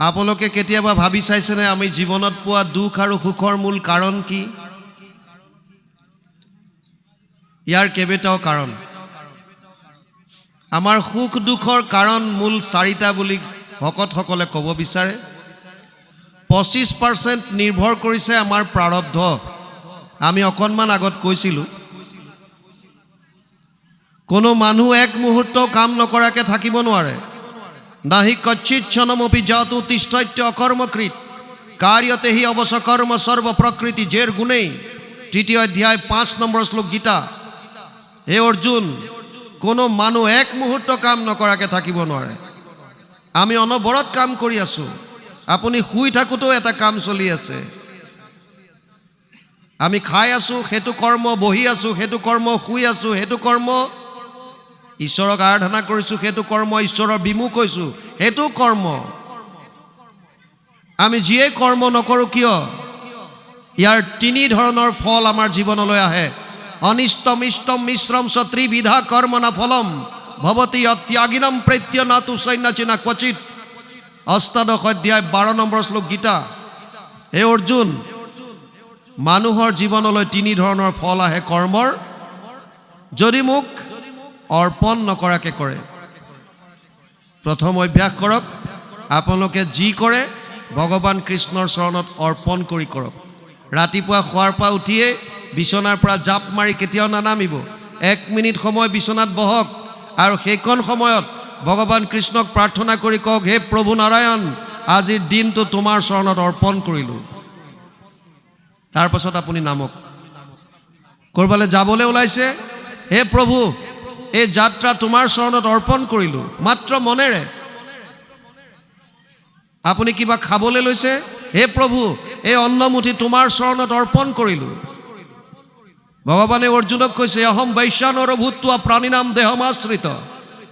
আপোনালোকে কেতিয়াবা ভাবি চাইছেনে আমি জীৱনত পোৱা দুখ আৰু সুখৰ মূল কাৰণ কি? ইয়াৰ কেইবাটাও কাৰণ। আমাৰ সুখ দুখৰ কাৰণ মূল 4টা বুলি ভকতসকলে ক'ব বিচাৰে। 25% নিৰ্ভৰ কৰিছে আমাৰ প্ৰাৰব্ধ। আমি অকণমান আগত কৈছিলোঁ, কোনো মানুহ এক মুহূৰ্ত কাম নকৰাকৈ থাকিব নোৱাৰে। নাহি কচ্চিৎ ক্ষণমপি জাতু তিষ্ঠত্য অকৰ্মকৃত কাৰ্যতে হি অবসকৰ্ম সৰ্ব প্ৰকৃতি জেৰ গুণেই। 3য় অধ্যায় 5 নম্বৰ শ্লোক গীতা। হে অৰ্জুন, কোনো মানুহ এক মুহূৰ্ত কাম নকৰাকৈ থাকিব নোৱাৰে। আমি অনবৰত কাম কৰি আছোঁ। আপুনি শুই থাকোঁতেও এটা কাম চলি আছে। আমি খাই আছোঁ, সেইটো কৰ্ম। বহি আছোঁ, সেইটো কৰ্ম। শুই আছোঁ, সেইটো কৰ্ম। ঈশ্বৰক আৰাধনা কৰিছোঁ, সেইটো কৰ্ম। ঈশ্বৰৰ বিমুখ হৈছোঁ, সেইটো কৰ্ম। আমি যিয়ে কৰ্ম নকৰোঁ কিয়, ইয়াৰ 3 ধৰণৰ ফল আমাৰ জীৱনলৈ আহে। অনিষ্টম ইষ্টম মিশ্ৰম চ ত্ৰিবিধা কৰ্মনা ফলম ভৱতি অত্যাগিনম প্ৰেত্য নাতু সৈন্যচিনা ক্বচিত। 8দশ অধ্যায় 12 নম্বৰ শ্লোক গীতা। হে অৰ্জুন, মানুহৰ জীৱনলৈ 3 ধৰণৰ ফল আহে কৰ্মৰ, যদি মোক অৰ্পণ নকৰাকৈ কৰে। প্ৰথম অভ্যাস কৰক, আপোনালোকে যি কৰে ভগৱান কৃষ্ণৰ চৰণত অৰ্পণ কৰি কৰক। ৰাতিপুৱা শোৱাৰ পৰা উঠিয়ে বিচনাৰ পৰা জাপ মাৰি কেতিয়াও নানামিব। 1 মিনিট সময় বিচনাত বহক আৰু সেইকণ সময়ত ভগৱান কৃষ্ণক প্ৰাৰ্থনা কৰি কওক, হে প্ৰভু নাৰায়ণ, আজিৰ দিনটো তোমাৰ চৰণত অৰ্পণ কৰিলোঁ। তাৰপাছত আপুনি নামক। ক'ৰবালৈ যাবলৈ ওলাইছে, হে প্ৰভু, এই যাত্ৰা তোমাৰ চৰণত অৰ্পণ কৰিলোঁ, মাত্ৰ মনেৰে। আপুনি কিবা খাবলৈ লৈছে, হে প্ৰভু, এই অন্নমুঠি তোমাৰ চৰণত অৰ্পণ কৰিলোঁ। ভগৱানে অৰ্জুনক কৈছে, অহম বৈশ্যানৰ ভূত্বা প্ৰাণীনাম দেহমাশ্ৰিত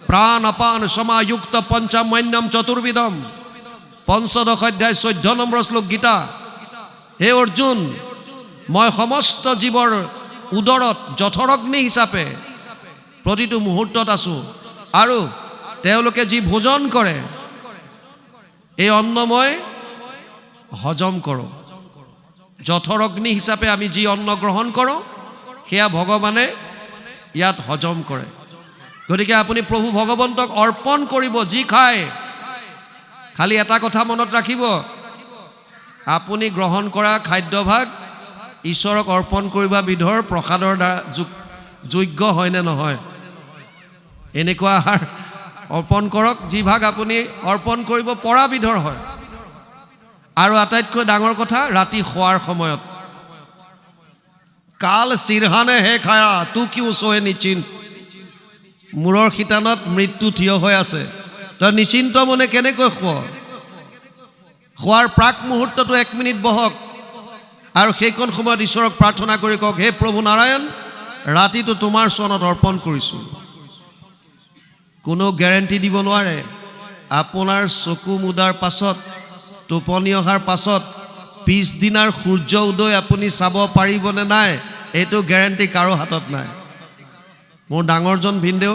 প্ৰাণ অপান সমাযুক্ত পঞ্চমন্যম চতুৰ্বিধম। 5দশ অধ্যায় 14 নম্বৰ শ্লোক গীতা। হে অৰ্জুন, মই সমস্ত জীৱৰ উদৰত জঠৰগ্নি হিচাপে প্ৰতিটো মুহূৰ্তত আছোঁ, আৰু তেওঁলোকে যি ভোজন কৰে এই অন্ন মই হজম কৰোঁ। জঠৰগ্নি হিচাপে আমি যি অন্ন গ্ৰহণ কৰোঁ সেয়া ভগৱানে ইয়াত হজম কৰে। গতিকে আপুনি প্ৰভু ভগৱন্তক অৰ্পণ কৰিব যি খায়। খালি এটা কথা মনত ৰাখিব, আপুনি গ্ৰহণ কৰা খাদ্যভাগ ঈশ্বৰক অৰ্পণ কৰিবা বিধৰ প্ৰসাদৰ দ্বাৰা যোগ্য হয়নে নহয়। এনেকুৱা আহাৰ অৰ্পণ কৰক যি ভাগ আপুনি অৰ্পণ কৰিব পৰা বিধৰ হয়। আৰু আটাইতকৈ ডাঙৰ কথা, ৰাতি শোৱাৰ সময়ত কাল চিৰহানে হে খায়া তু কিউ সোহে নিশ্চিন্ত। মূৰৰ শিতানত মৃত্যু থিয় হৈ আছে, তই নিশ্চিন্ত মনে কেনেকৈ শোৱাৰ প্ৰাক মুহূৰ্তটো 1 মিনিট বহক আৰু সেইকণ সময়ত ঈশ্বৰক প্ৰাৰ্থনা কৰি কওক, হে প্ৰভু নাৰায়ণ, ৰাতিটো তোমাৰ চৰণত অৰ্পণ কৰিছোঁ। কোনো গেৰেণ্টি দিব নোৱাৰে আপোনাৰ চকু মুদাৰ পাছত, টোপনি অহাৰ পাছত পিছদিনাৰ সূৰ্য উদয় আপুনি চাব পাৰিবনে নাই, এইটো গেৰেণ্টি কাৰো হাতত নাই। মোৰ ডাঙৰজন ভিনদেউ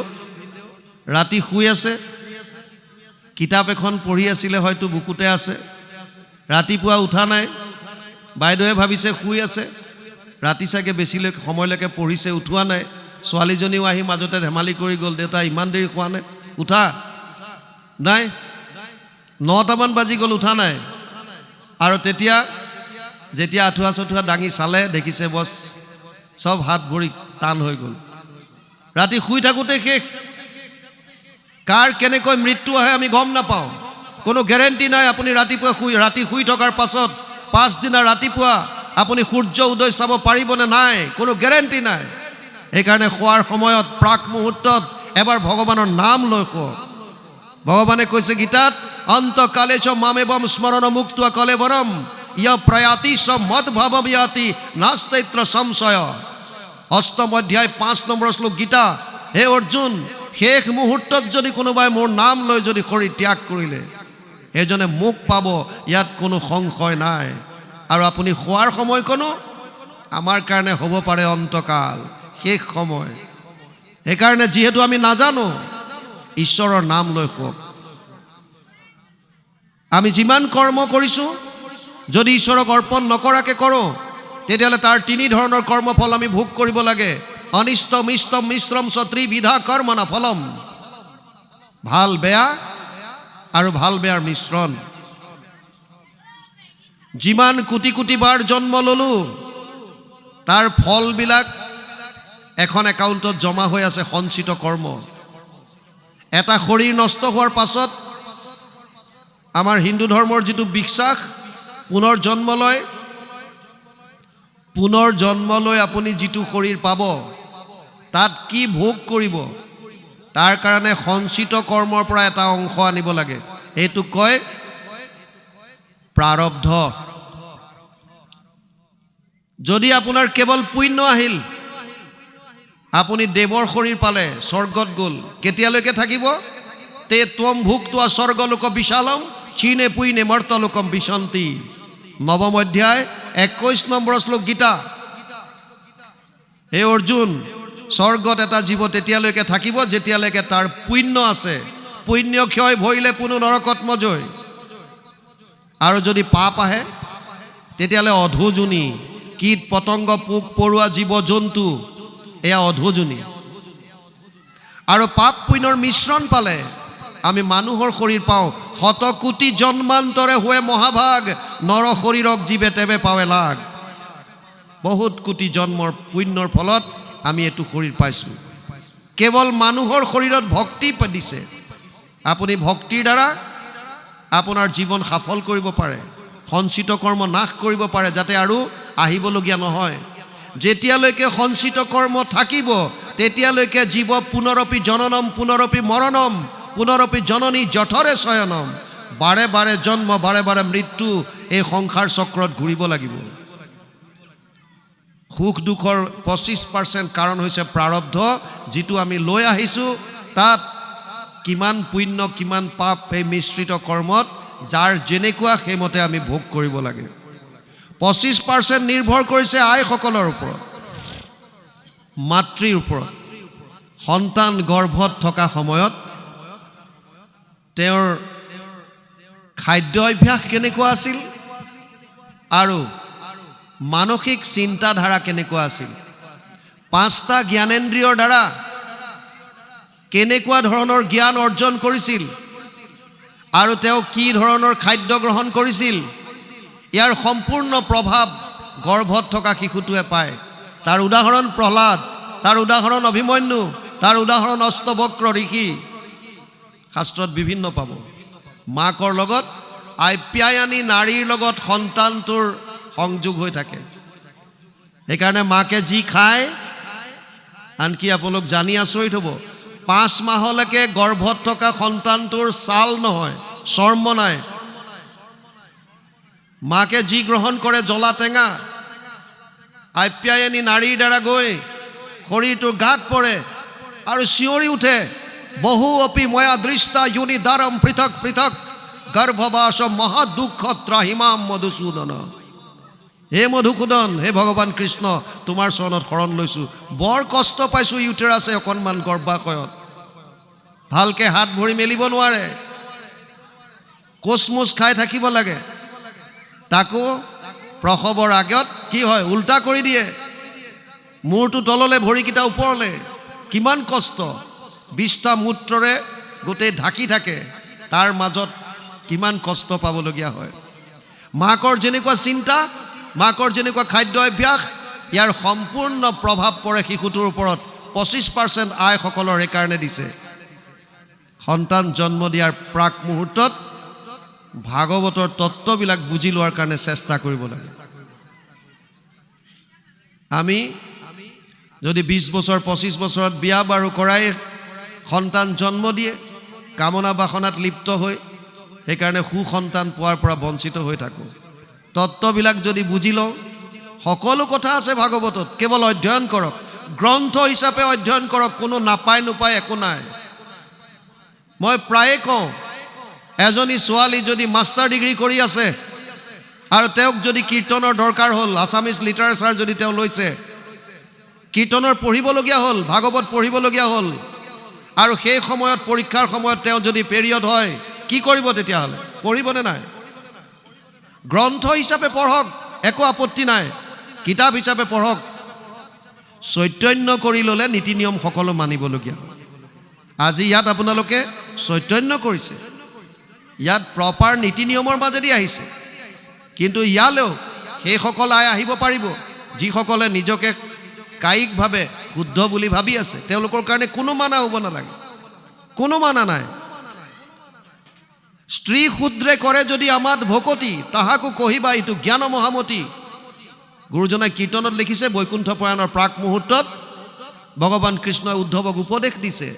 ৰাতি শুই আছে, কিতাপ এখন পঢ়ি আছিলে, হয়তো বুকুতে আছে। ৰাতিপুৱা উঠা নাই। বাইদেৱে ভাবিছে শুই আছে, ৰাতি চাগে বেছিলৈ সময়লৈকে পঢ়িছে, উঠোৱা নাই। ছোৱালীজনীও আহি মাজতে ধেমালি কৰি গ'ল, দেউতা ইমান দেৰি খোৱা নাই, উঠা নাই। 9টামান বাজি গ'ল, উঠা নাই। আৰু যেতিয়া আঁঠুৱা চঠুৱা দাঙি চালে, দেখিছে বছ চব হাত ভৰি টান হৈ গ'ল। ৰাতি শুই থাকোঁতে শেষ। কাৰ কেনেকৈ মৃত্যু আহে আমি গম নাপাওঁ, কোনো গেৰেণ্টি নাই। আপুনি ৰাতি শুই থকাৰ পাছত পাছদিনা ৰাতিপুৱা আপুনি সূৰ্য উদয় চাব পাৰিবনে নাই, কোনো গেৰেণ্টি নাই। সেইকাৰণে শোৱাৰ সময়ত প্ৰাক মুহূৰ্তত এবাৰ ভগৱানৰ নাম লৈ শুৱক। ভগৱানে কৈছে গীতাত, অন্তকালে চ মামেবম স্মৰণ মুক্ত কলেবৰম ইয় প্ৰয়াতি চ মদ ভাৱবিয়াতি নাস্তৈত্ৰ সংশয়। 8ম অধ্যায় 5 নম্বৰ শ্লোক গীতা। হে অৰ্জুন, শেষ মুহূৰ্তত যদি কোনোবাই মোৰ নাম লৈ যদি শৰীৰ ত্যাগ কৰিলে, সেইজনে মোক পাব, ইয়াত কোনো সংশয় নাই। আৰু আপুনি শোৱাৰ সময়কণো আমাৰ কাৰণে হ'ব পাৰে অন্তকাল, শেষ সময়। সেইকাৰণে যিহেতু আমি নাজানো, ঈশ্বৰৰ নাম লৈ শুৱক। আমি যিমান কৰ্ম কৰিছোঁ যদি ঈশ্বৰক অৰ্পণ নকৰাকৈ কৰোঁ তেতিয়াহ'লে তাৰ তিনি ধৰণৰ কৰ্মফল আমি ভোগ কৰিব লাগে। অনিষ্টম ইষ্টম মিশ্ৰম চ ত্ৰিবিধা কৰ্মনা ফলম। ভাল বেয়া আৰু ভাল বেয়াৰ মিশ্ৰণ। যিমান কোটি কোটি বাৰ জন্ম ল'লোঁ তাৰ ফলবিলাক এখন একাউণ্টত জমা হৈ আছে, সঞ্চিত কৰ্ম। এটা শৰীৰ নষ্ট হোৱাৰ পাছত আমাৰ হিন্দু ধৰ্মৰ যিটো বিশ্বাস, পুনৰ জন্ম লৈ আপুনি যিটো শৰীৰ পাব তাত কি ভোগ কৰিব তাৰ কাৰণে সঞ্চিত কৰ্মৰ পৰা এটা অংশ আনিব লাগে। এইটো কয় প্ৰাৰব্ধ। যদি আপোনাৰ কেৱল পুণ্য আহিল, আপুনি দেৱৰ শৰীৰ পালে, স্বৰ্গত গ'ল, কেতিয়ালৈকে থাকিব? তে ত্বম ভুক্ত্বা স্বৰ্গলোক বিশালম চীনে পুইনে মৰ্তলোকম বিশন্তি। নৱম অধ্যায় 21 নম্বৰ শ্লোক গীতা। হে অৰ্জুন, স্বৰ্গত এটা জীৱ তেতিয়ালৈকে থাকিব যেতিয়ালৈকে তাৰ পুণ্য আছে। পুণ্য ক্ষয় ভৰিলে পুনু নৰকত মজয়। আৰু যদি পাপ আহে তেতিয়াহ'লে অধোজনী, কীট পতংগ পোক পৰুৱা জীৱ জন্তু, এয়া অধোজনী। আৰু পাপ পুণ্যৰ মিশ্ৰণ পালে আমি মানুহৰ শৰীৰ পাওঁ। শতকোটি জন্মান্তৰে হোৱে মহাভাগ, নৰ শৰীৰক জীৱে তেৱে পাৱে লাগ। বহুত কোটি জন্মৰ পুণ্যৰ ফলত আমি এইটো শৰীৰ পাইছোঁ। কেৱল মানুহৰ শৰীৰত ভক্তি দিছে। আপুনি ভক্তিৰ দ্বাৰা আপোনাৰ জীৱন সফল কৰিব পাৰে, সঞ্চিত কৰ্ম নাশ কৰিব পাৰে, যাতে আৰু আহিবলগীয়া নহয়। যেতিয়ালৈকে সঞ্চিত কৰ্ম থাকিব তেতিয়ালৈকে জীৱ পুনৰপি জননম পুনৰপি মৰণম পুনৰপি জননী জঠৰে শয়নম। বাৰে বাৰে জন্ম, বাৰে বাৰে মৃত্যু, এই সংসাৰ চক্ৰত ঘূৰিব লাগিব। সুখ দুখৰ 25% কাৰণ হৈছে প্ৰাৰব্ধ, যিটো আমি লৈ আহিছোঁ। তাত কিমান পুণ্য কিমান পাপ, এই মিশ্ৰিত কৰ্মত যাৰ যেনেকুৱা সেইমতে আমি ভোগ কৰিব লাগে। 25% নিৰ্ভৰ কৰিছে আইসকলৰ ওপৰত, মাতৃৰ ওপৰত। সন্তান গৰ্ভত থকা সময়ত তেওঁৰ খাদ্য অভ্যাস কেনেকুৱা আছিল আৰু মানসিক চিন্তাধাৰা কেনেকুৱা আছিল, 5টা জ্ঞানেন্দ্ৰিয়ৰ দ্বাৰা কেনেকুৱা ধৰণৰ জ্ঞান অৰ্জন কৰিছিল আৰু তেওঁ কি ধৰণৰ খাদ্য গ্ৰহণ কৰিছিল, ইয়াৰ সম্পূৰ্ণ প্ৰভাৱ গৰ্ভত থকা শিশুটোৱে পায়। তাৰ উদাহৰণ প্ৰহ্লাদ, তাৰ উদাহৰণ অভিমন্যু, তাৰ উদাহৰণ অষ্টবক্ৰ ঋষি। শাস্ত্ৰত বিভিন্ন পাব। মাকৰ লগত আপ্যায়নী নাৰীৰ লগত সন্তানটোৰ সংযোগ হৈ থাকে। সেইকাৰণে মাকে যি খায়, আনকি আপোনালোক জানি আচৰিত হ'ব, 5 মাহলৈকে গৰ্ভত থকা সন্তানটোৰ ছাল নহয়, চৰ্ম নাই। মাকে যি গ্ৰহণ কৰে জ্বলা টেঙা, আপ্যায়নী নাৰীৰ দ্বাৰা গৈ শৰীৰটোৰ গাত পৰে আৰু চিঞৰি উঠে, বহু অপি ময়া দৃষ্টা যোনি দ্বাৰম পৃথক পৃথক গৰ্ভবাস মহাদুঃখ ত্ৰাহিমাম মধুসূদন। হে মধুসূদন, হে ভগৱান কৃষ্ণ, তোমাৰ চৰণত শৰণ লৈছোঁ। বৰ কষ্ট পাইছোঁ ইউটেৰাছে অকণমান গৰ্ভাশয়ত, ভালকৈ হাত ভৰি মেলিব নোৱাৰে, কোচমোচ খাই থাকিব লাগে। তাকো প্ৰসৱৰ আগত কি হয়, উল্টা কৰি দিয়ে, মূৰটো তললৈ ভৰিকেইটা ওপৰলৈ। কিমান কষ্ট, 20টা মূত্ৰৰে গোটেই ঢাকি থাকে, তাৰ মাজত কিমান কষ্ট পাবলগীয়া হয়। মাকৰ যেনেকুৱা চিন্তা, মাকৰ যেনেকুৱা খাদ্য অভ্যাস, ইয়াৰ সম্পূৰ্ণ প্ৰভাৱ পৰে শিশুটোৰ ওপৰত। 25% আইসকলৰ এইকাৰণে দিছে। সন্তান জন্ম দিয়াৰ প্ৰাক মুহূৰ্তত ভাগৱতৰ তত্ত্ববিলাক বুজি লোৱাৰ কাৰণে চেষ্টা কৰিব লাগে। আমি যদি 20 বছৰ 25 বছৰত বিয়া বাৰু কৰাই সন্তান জন্ম দিয়ে, কামনা বাসনাত লিপ্ত হৈ সেইকাৰণে সুসন্তান পোৱাৰ পৰা বঞ্চিত হৈ থাকোঁ। তত্ত্ববিলাক যদি বুজি লওঁ, সকলো কথা আছে ভাগৱতত, কেৱল অধ্যয়ন কৰক, গ্ৰন্থ হিচাপে অধ্যয়ন কৰক, কোনো নাপায় নোপায় একো নাই। মই প্ৰায়ে কওঁ, এজনী ছোৱালী যদি মাষ্টাৰ ডিগ্ৰী কৰি আছে আৰু তেওঁক যদি কীৰ্তনৰ দৰকাৰ হ'ল, আছামিজ লিটাৰেচাৰ যদি তেওঁ লৈছে, কীৰ্তনৰ পঢ়িবলগীয়া হ'ল, ভাগৱত পঢ়িবলগীয়া হ'ল, আৰু সেই সময়ত পৰীক্ষাৰ সময়ত তেওঁ যদি পেৰিয়ড হয়, কি কৰিব তেতিয়াহ'লে? পঢ়িবনে নাই? গ্ৰন্থ হিচাপে পঢ়ক, একো আপত্তি নাই, কিতাপ হিচাপে পঢ়ক। চৈতন্য কৰি ল'লে নীতি নিয়ম সকলো মানিবলগীয়া। আজি ইয়াত আপোনালোকে চৈতন্য কৰিছে, ইয়াত প্ৰপাৰ নীতি নিয়মৰ মাজেদি আহিছে, কিন্তু ইয়ালৈও সেইসকল আহিব পাৰিব যিসকলে নিজকে কায়িকভাৱে শুদ্ধ বুলি ভাবি আছে। তেওঁলোকৰ কাৰণে কোনো মানা হ'ব নালাগে, কোনো মানা নাই। স্ত্ৰী শূদ্ৰে কৰে যদি আমাত ভকতি, তাহাকো কহিবা ইটো জ্ঞান মহামতি। গুৰুজনাই কীৰ্তনত লিখিছে, বৈকুণ্ঠ প্ৰয়াণৰ প্ৰাক মুহূৰ্তত ভগৱান কৃষ্ণই উদ্ধৱক উপদেশ দিছে,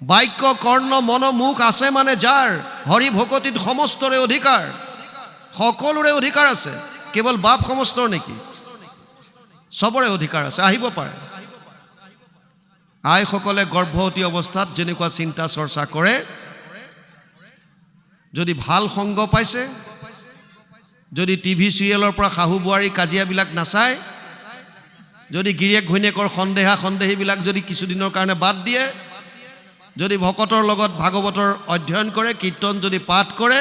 বাক্য কৰ্ণ মন মুখ আছে মানে যাৰ, হৰি ভকতিত সমস্তৰে অধিকাৰ। সকলোৰে অধিকাৰ আছে, কেৱল বাপ সমস্তৰ নেকি? চবৰে অধিকাৰ আছে, আহিব পাৰে। আইসকলে গৰ্ভৱতী অৱস্থাত যেনেকুৱা চিন্তা চৰ্চা কৰে, যদি ভাল সংগ পাইছে, যদি টিভি চিৰিয়েলৰ পৰা শাহু বোৱাৰী কাজিয়াবিলাক নাচায়, যদি গিৰিয়েক ঘৈণীয়েকৰ সন্দেহীবিলাক যদি কিছুদিনৰ কাৰণে বাদ দিয়ে, যদি ভকতৰ লগত ভাগৱতৰ অধ্যয়ন কৰে, কীৰ্তন যদি পাঠ কৰে,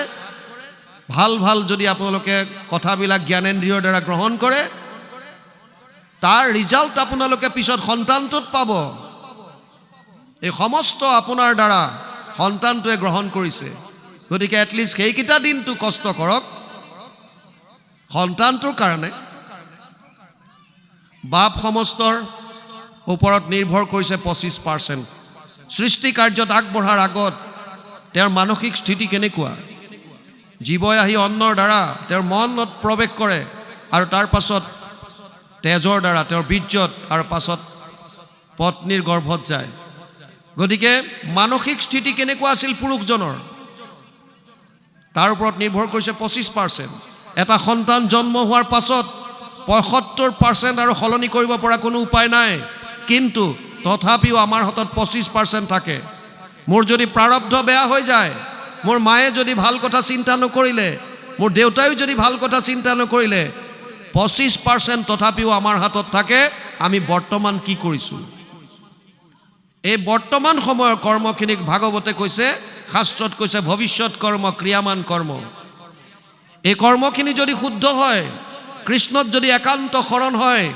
ভাল ভাল যদি আপোনালোকে কথাবিলাক জ্ঞানেন্দ্ৰিয়ৰ দ্বাৰা গ্ৰহণ কৰে, তাৰ ৰিজাল্ট আপোনালোকে পিছত সন্তানটোত পাব। এই সমস্ত আপোনাৰ দ্বাৰা সন্তানটোৱে গ্ৰহণ কৰিছে। গতিকে এটলিষ্ট সেইকেইটা দিনটো কষ্ট কৰক সন্তানটোৰ কাৰণে। বাপ সমস্তৰ ওপৰত নিৰ্ভৰ কৰিছে 25%। সৃষ্টি কাৰ্যত আগবঢ়াৰ আগত তেওঁৰ মানসিক স্থিতি কেনেকুৱা? জীৱই আহি অন্নৰ দ্বাৰা তেওঁৰ মনত প্ৰৱেশ কৰে, আৰু তাৰ পাছত তেজৰ দ্বাৰা তেওঁৰ বীৰ্যত, আৰু পাছত পত্নীৰ গৰ্ভত যায়। গতিকে মানসিক স্থিতি কেনেকুৱা আছিল পুৰুষজনৰ, তাৰ ওপৰত নিৰ্ভৰ কৰিছে 25%। এটা সন্তান জন্ম হোৱাৰ পাছত 75% আৰু সলনি কৰিব পৰা কোনো উপায় নাই, কিন্তু তথাপিও আমাৰ হাতত 25% থাকে। মোৰ যদি প্ৰাৰব্ধ বেয়া হৈ যায়, মোৰ মায়ে যদি ভাল কথা চিন্তা নকৰিলে, মোৰ দেউতায়ো যদি ভাল কথা চিন্তা নকৰিলে, 25% তথাপিও আমাৰ হাতত থাকে। আমি বৰ্তমান কি কৰিছোঁ, এই বৰ্তমান সময়ৰ কৰ্মখিনিক ভাগৱতে কৈছে, শাস্ত্ৰত কৈছে ভৱিষ্যৎ কৰ্ম ক্ৰিয়ামান কৰ্ম। এই কৰ্মখিনি যদি শুদ্ধ হয়, কৃষ্ণত যদি একান্ত শৰণ হয়,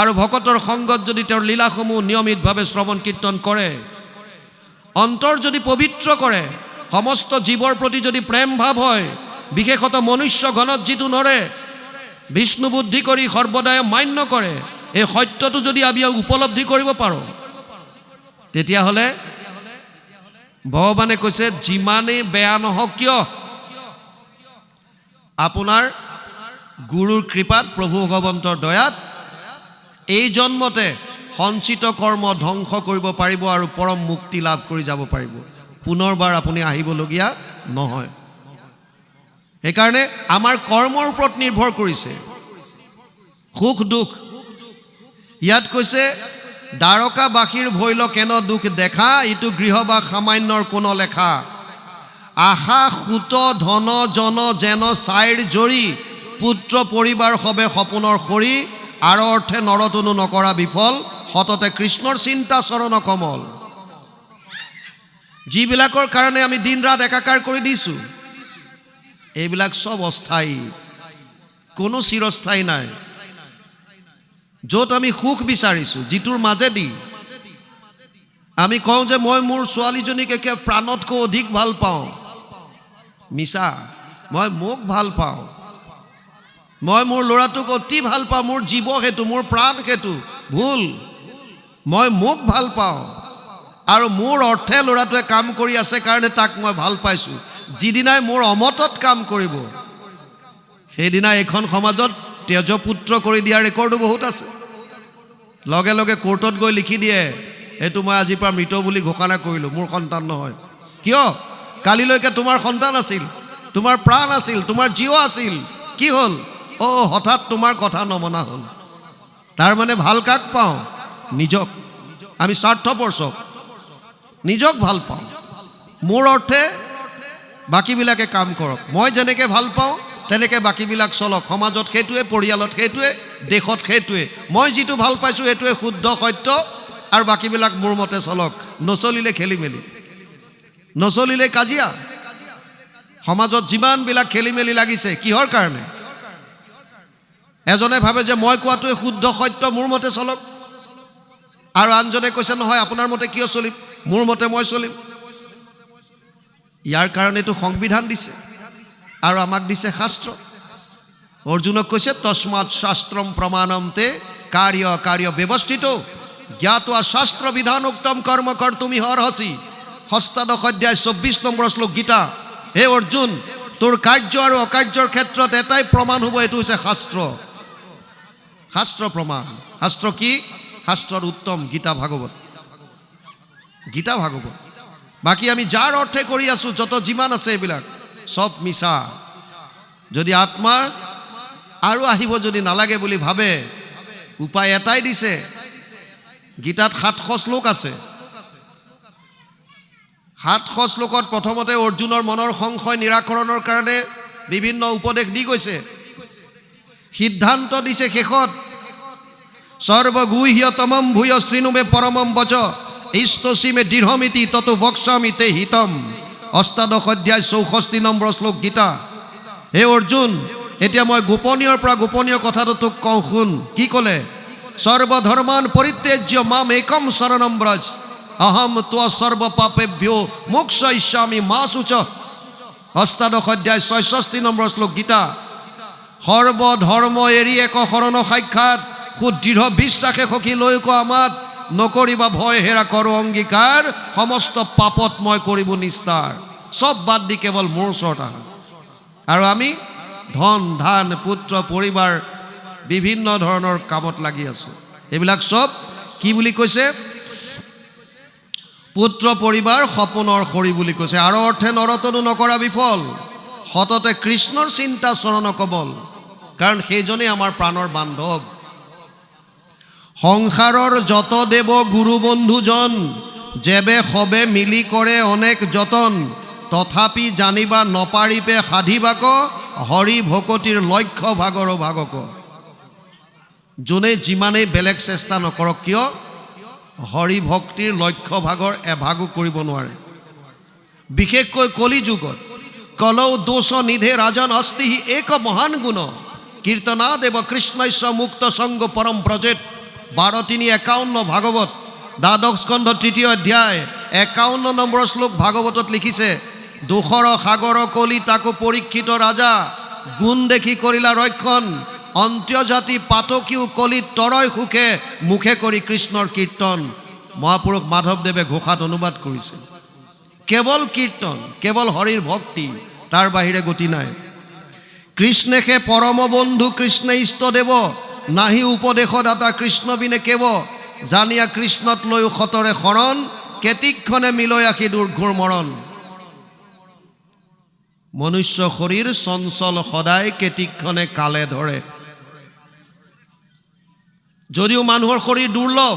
আৰু ভকতৰ সংগত যদি তেওঁৰ লীলাসমূহ নিয়মিতভাৱে শ্ৰৱণ কীৰ্তন কৰে, অন্তৰ যদি পবিত্ৰ কৰে, সমস্ত জীৱৰ প্ৰতি যদি প্ৰেম ভাৱ হয়, বিশেষত মনুষ্য গণত যিটো নৰে, বিষ্ণু বুদ্ধি কৰি সৰ্বদাই মান্য কৰে, এই সত্যটো যদি আমি উপলব্ধি কৰিব পাৰোঁ, তেতিয়াহ'লে ভগৱানে কৈছে যিমানেই বেয়া নহওক কিয়, আপোনাৰ গুৰুৰ কৃপাত, প্ৰভু ভগৱন্তৰ দয়াত এই জন্মতে সঞ্চিত কৰ্ম ধ্বংস কৰিব পাৰিব আৰু পৰম মুক্তি লাভ কৰি যাব পাৰিব। পুনৰবাৰ আপুনি আহিবলগীয়া নহয়। সেইকাৰণে আমাৰ কৰ্মৰ ওপৰত নিৰ্ভৰ কৰিছে সুখ দুখ। ইয়াত কৈছে দ্বাৰকাবাসীৰ ভৈল কেন দুখ দেখা, ইটো গৃহবাস সামান্যৰ কোন লেখা। আশা সুত ধন জন যেন চাইৰ জৰি, পুত্ৰ পৰিবাৰ সবে সপোনৰ খৰি, আৰু অৰ্থে নৰতনু নকৰা বিফল, সততে কৃষ্ণৰ চিন্তা চৰণ কমল। যিবিলাকৰ কাৰণে আমি দিন ৰাত একাকাৰ কৰি দিছোঁ, এইবিলাক চব অস্থায়ী, কোনো চিৰস্থায়ী নাই। য'ত আমি সুখ বিচাৰিছোঁ, যিটোৰ মাজেদি আমি কওঁ যে মই মোৰ ছোৱালীজনীক একে প্ৰাণতকৈ অধিক ভাল পাওঁ, মিছা। মই মোক ভাল পাওঁ, মই মোৰ ল'ৰাটোক অতি ভাল পাওঁ, মোৰ জীৱ সেইটো, মোৰ প্ৰাণ সেইটো, ভুল। মই মোক ভাল পাওঁ, আৰু মোৰ অৰ্থে ল'ৰাটোৱে কাম কৰি আছে কাৰণে তাক মই ভাল পাইছোঁ। যিদিনাই মোৰ অমতত কাম কৰিব, সেইদিনা এইখন সমাজত তেজপুত্ৰ কৰি দিয়াৰ ৰেকৰ্ডো বহুত আছে। লগে লগে কোৰ্টত গৈ লিখি দিয়ে, এইটো মই আজিৰ পৰা মৃত বুলি ঘোষণা কৰিলোঁ, মোৰ সন্তান নহয়। কিয়? কালিলৈকে তোমাৰ সন্তান আছিল, তোমাৰ প্ৰাণ আছিল, তোমাৰ জীৱ আছিল, কি হ'ল? হঠাৎ তোমাৰ কথা নমনা হ'ল। তাৰমানে ভাল কাক পাওঁ? নিজক। আমি স্বাৰ্থপৰ চব, নিজক ভাল পাওঁ। মোৰ অৰ্থে বাকীবিলাকে কাম কৰক, মই যেনেকৈ ভাল পাওঁ তেনেকৈ বাকীবিলাক চলক। সমাজত সেইটোৱে, পৰিয়ালত সেইটোৱে, দেশত সেইটোৱে। মই যিটো ভাল পাইছোঁ সেইটোৱে শুদ্ধ সত্য, আৰু বাকীবিলাক মোৰ মতে চলক। নচলিলে খেলি মেলি, নচলিলে কাজিয়া। সমাজত যিমানবিলাক খেলি মেলি লাগিছে কিহৰ কাৰণে? এজনে ভাবে যে মই কোৱাটোৱে শুদ্ধ সত্য, মোৰ মতে চলক, আৰু আনজনে কৈছে নহয় আপোনাৰ মতে কিয় চলিম, মোৰ মতে মই চলিম। ইয়াৰ কাৰণেতো সংবিধান দিছে আৰু আমাক দিছে শাস্ত্ৰ। অৰ্জুনক কৈছে তস্মাৎ শাস্ত্ৰম প্ৰমাণমতে কাৰ্য কাৰ্য ব্যৱস্থিত জ্ঞাত্বা শাস্ত্ৰ বিধানোক্তম কৰ্ম কৰ্তুমি অৰ্হসি। ষষ্ঠাদশ অধ্যায় 24 নম্বৰ শ্লোক গীতা। হে অৰ্জুন, তোৰ কাৰ্য আৰু অকাৰ্যৰ ক্ষেত্ৰত এটাই প্ৰমাণ হ'ব, এইটো হৈছে শাস্ত্ৰ। শাস্ত্ৰ প্ৰমাণ। শাস্ত্ৰ কি? শাস্ত্ৰৰ উত্তম গীতা ভাগৱত। গীতা ভাগৱত। বাকী আমি যাৰ অৰ্থে কৰি আছো যত যিমান আছে এইবিলাক সব মিছা। যদি আত্মাৰ আৰু আহিব যদি নালাগে বুলি ভাবে, উপায় এটাই দিছে। গীতাত 700 শ্লোক আছে। 700 শ্লোকত প্ৰথমতে অৰ্জুনৰ মনৰ সংশয় নিৰাকৰণৰ কাৰণে বিভিন্ন উপদেশ দি গৈছে। সিদ্ধান্ত দিছে শেষত সৰ্বগুহ্যতমম ভূয় শৃণুমে পৰমম বচ ইষ্টসীমে দৃঢ়মিতি তত বক্সামি তে হিতম। অষ্টাদশ অধ্যায় 64 নম্বৰ শ্লোক গীতা। হে অৰ্জুন, এতিয়া মই গোপনীয়ৰ পৰা গোপনীয় কথাটো তোক কওঁ, শুন। কি ক'লে? সৰ্বধৰ্মান পৰিত্যাজ্য মাম একম শৰণম ব্ৰজ অহম ত্ব সৰ্ব পাপেভ্যো মোক্ষয়িষ্যামি মা শুচ। অষ্টাদশ অধ্যায় 66 নম্বৰ শ্লোক গীতা। সৰ্বধৰ্ম এৰি এক শৰণ সাক্ষাৎ সুদৃঢ় বিশ্বাসে সখী লৈ কোৱা মাত নকৰিবা ভয় হেৰা কৰো অংগীকাৰ সমস্ত পাপত মই কৰিব নিস্তাৰ। সব বাদ দি কেৱল মোৰ ওচৰত আহা। আৰু আমি ধন ধান পুত্ৰ পৰিবাৰ বিভিন্ন ধৰণৰ কামত লাগি আছো। এইবিলাক সব কি বুলি কৈছে? পুত্ৰ পৰিবাৰ সপোনৰ খৰি বুলি কৈছে। আৰু অৰ্থে নৰতনো নকৰা বিফল সততে কৃষ্ণৰ চিন্তা চৰণ কমল, কাৰণ সেইজনেই আমাৰ প্ৰাণৰ বান্ধৱ। সংসাৰৰ যত দেৱ গুৰু বন্ধুজন যেবে সবে মিলি কৰে অনেক যতন তথাপি জানিবা নপাৰিবে সাধিবাক হৰি ভকতিৰ লক্ষ্য ভাগৰ ভাগক। যোনে যিমানেই বেলেগ চেষ্টা নকৰক কিয় হৰি ভক্তিৰ লক্ষ্য ভাগৰ এভাগো কৰিব নোৱাৰে। বিশেষকৈ কলি যুগত কলৌ দোষ নিধে ৰাজন অস্তি এক মহান গুণ কীৰ্তনা দেৱ কৃষ্ণস্য মুক্ত সংগ পৰম ব্ৰজেত। 12:51 ভাগৱত দ্বাদশ স্কন্ধ 3য় অধ্যায় 51 নম্বৰ শ্লোক ভাগৱতত লিখিছে, দোষৰ সাগৰ কলি তাকো পৰীক্ষিত ৰাজা গুণ দেখি কৰিলা ৰক্ষণ অন্ত্যজাতি পাতকীও কলিত তৰয় সুখে মুখে কৰি কৃষ্ণৰ কীৰ্তন। মহাপুৰুষ মাধৱদেৱে ঘোষাত অনুবাদ কৰিছে। কেৱল কীৰ্তন, কেৱল হৰিৰ ভক্তি, তাৰ বাহিৰে গতি নাই। কৃষ্ণেহে পৰম বন্ধু কৃষ্ণে ইষ্টদেৱ নাহি উপদেশদাতা কৃষ্ণ বিনে কেৱ জানিয়া কৃষ্ণত লৈ সতৰে শৰণ কেতিক্ষণে মিলৈ আশী দুৰ্ঘোৰ মৰণ। মনুষ্য শৰীৰ চঞ্চল সদায় কেতিক্ষণে কালে ধৰে। যদিও মানুহৰ শৰীৰ দুৰ্লভ,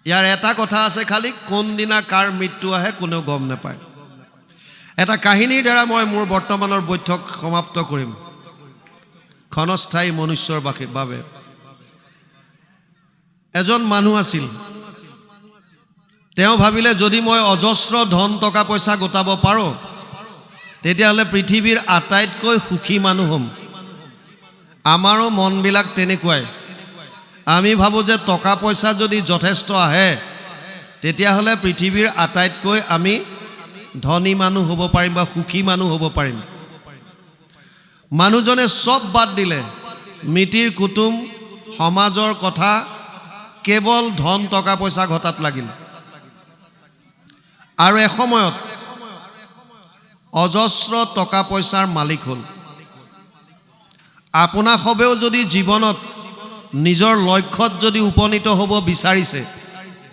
ইয়াৰ এটা কথা আছে, খালি কোনদিনা কাৰ মৃত্যু আহে কোনেও গম নাপায়। এটা কাহিনীৰ দ্বাৰা মই মোৰ বৰ্তমানৰ বৈঠক সমাপ্ত কৰিম। ক্ষণস্থায়ী মনুষ্যৰ বাবে এজন মানুহ আছিল। তেওঁ ভাবিলে যদি মই অজস্ৰ ধন টকা পইচা গোটাব পাৰোঁ তেতিয়াহ'লে পৃথিৱীৰ আটাইতকৈ সুখী মানুহ হ'ম। আমাৰো মনবিলাক তেনেকুৱাই। আমি ভাবোঁ যে টকা পইচা যদি যথেষ্ট আহে তেতিয়াহ'লে পৃথিৱীৰ আটাইতকৈ আমি ধনী মানুহ হ'ব পাৰিম বা সুখী মানুহ হ'ব পাৰিম। মানুহজনে সব বাদ দিলে, মিতিৰ কুটুম সমাজৰ কথা, কেৱল ধন টকা পইচা ঘটাত লাগিল। আৰু এসময়ত অজস্ৰ টকা পইচাৰ মালিক হ'ল। আপোনা সবেও যদি জীৱনত নিজৰ লক্ষ্যত যদি উপনীত হ'ব বিচাৰিছে,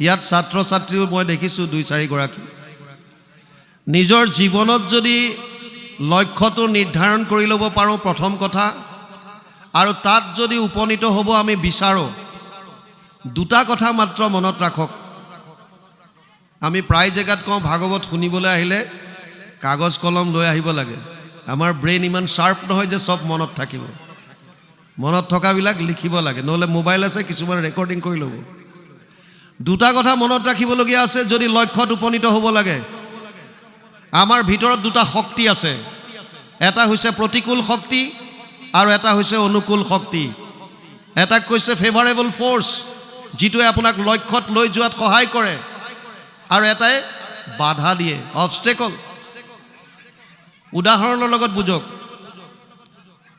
ইয়াত ছাত্ৰ ছাত্ৰীও মই দেখিছোঁ 2-4 গৰাকী, নিজৰ জীৱনত যদি লক্ষ্যটো নিৰ্ধাৰণ কৰি ল'ব পাৰোঁ প্ৰথম কথা, আৰু তাত যদি উপনীত হ'ব আমি বিচাৰোঁ, দুটা কথা মাত্ৰ মনত ৰাখক। আমি প্ৰায় জেগাত কওঁ ভাগৱত শুনিবলৈ আহিলে কাগজ কলম লৈ আহিব লাগে। আমাৰ ব্ৰেইন ইমান শ্বাৰ্প নহয় যে সব মনত থাকিব। মনত থকাবিলাক লিখিব লাগে, নহ'লে মোবাইল আছে কিছুমান ৰেকৰ্ডিং কৰি ল'ব। দুটা কথা মনত ৰাখিবলগীয়া আছে যদি লক্ষ্যত উপনীত হ'ব লাগে। আমাৰ ভিতৰত দুটা শক্তি আছে, এটা হৈছে প্ৰতিকূল শক্তি আৰু এটা হৈছে অনুকূল শক্তি। এটাক কৈছে ফেভাৰেবল ফ'ৰ্চ, যিটোৱে আপোনাক লক্ষ্যত লৈ যোৱাত সহায় কৰে, আৰু এটাই বাধা দিয়ে, অবষ্টেকল। উদাহৰণৰ লগত বুজক,